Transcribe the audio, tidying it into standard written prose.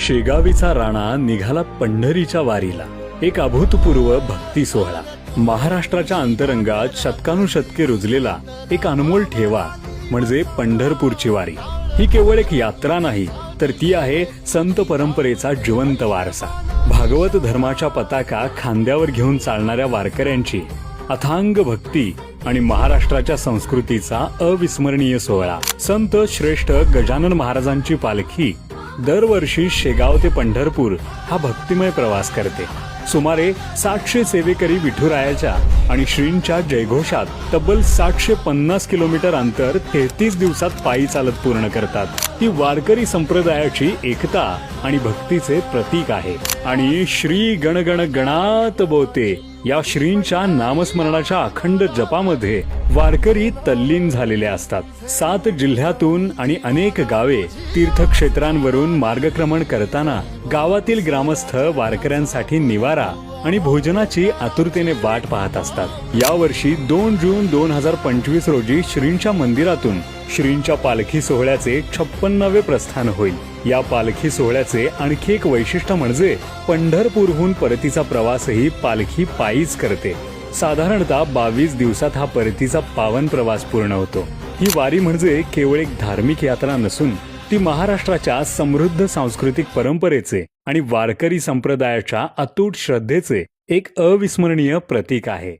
शेगावीचा राणा निघाला पंढरीच्या वारीला, एक अभूतपूर्व भक्ती सोहळा. महाराष्ट्राच्या अंतरंगात शतकानुशतके रुजलेला एक अनमोल ठेवा म्हणजे पंढरपूरची वारी. ही केवळ एक यात्रा नाही, तर ती आहे संत परंपरेचा जिवंत वारसा. भागवत धर्माच्या पताका खांद्यावर घेऊन चालणाऱ्या वारकऱ्यांची अथांग भक्ती आणि महाराष्ट्राच्या संस्कृतीचा अविस्मरणीय सोहळा. संत श्रेष्ठ गजानन महाराजांची पालखी दरवर्षी शेगाव ते पंढरपूर हा भक्तिमय प्रवास करते. सुमारे 700 सेवेकरी विठुरायाच्या आणि श्रींच्या जयघोषात तब्बल 750 किलोमीटर अंतर 33 दिवसात पायी चालत पूर्ण करतात. ही वारकरी संप्रदायाची एकता आणि भक्तीचे प्रतीक आहे. आणि श्री गणगण गणात बोते या श्रींच्या नामस्मरणाच्या अखंड जपामध्ये वारकरी तल्लीन झालेले असतात. 7 जिल्ह्यातून आणि अनेक गावे तीर्थक्षेत्रांवरून मार्गक्रमण करताना गावातील ग्रामस्थ वारकऱ्यांसाठी निवारा आणि भोजनाची आतुरतेने वाट पाहत असतात. यावर्षी 2 जून 2025 रोजी श्रींच्या मंदिरातून श्रींच्या पालखी सोहळ्याचे 56वे प्रस्थान होईल. या पालखी सोहळ्याचे आणखी एक वैशिष्ट्य म्हणजे पंढरपूरहून परतीचा प्रवासही पालखी पायीच करते. साधारणतः 22 दिवसात हा परतीचा पावन प्रवास पूर्ण होतो. ही वारी म्हणजे केवळ एक धार्मिक यात्रा नसून ती महाराष्ट्राच्या समृद्ध सांस्कृतिक परंपरेचे आणि वारकरी संप्रदायाच्या अतूट श्रद्धेचे एक अविस्मरणीय प्रतीक आहे.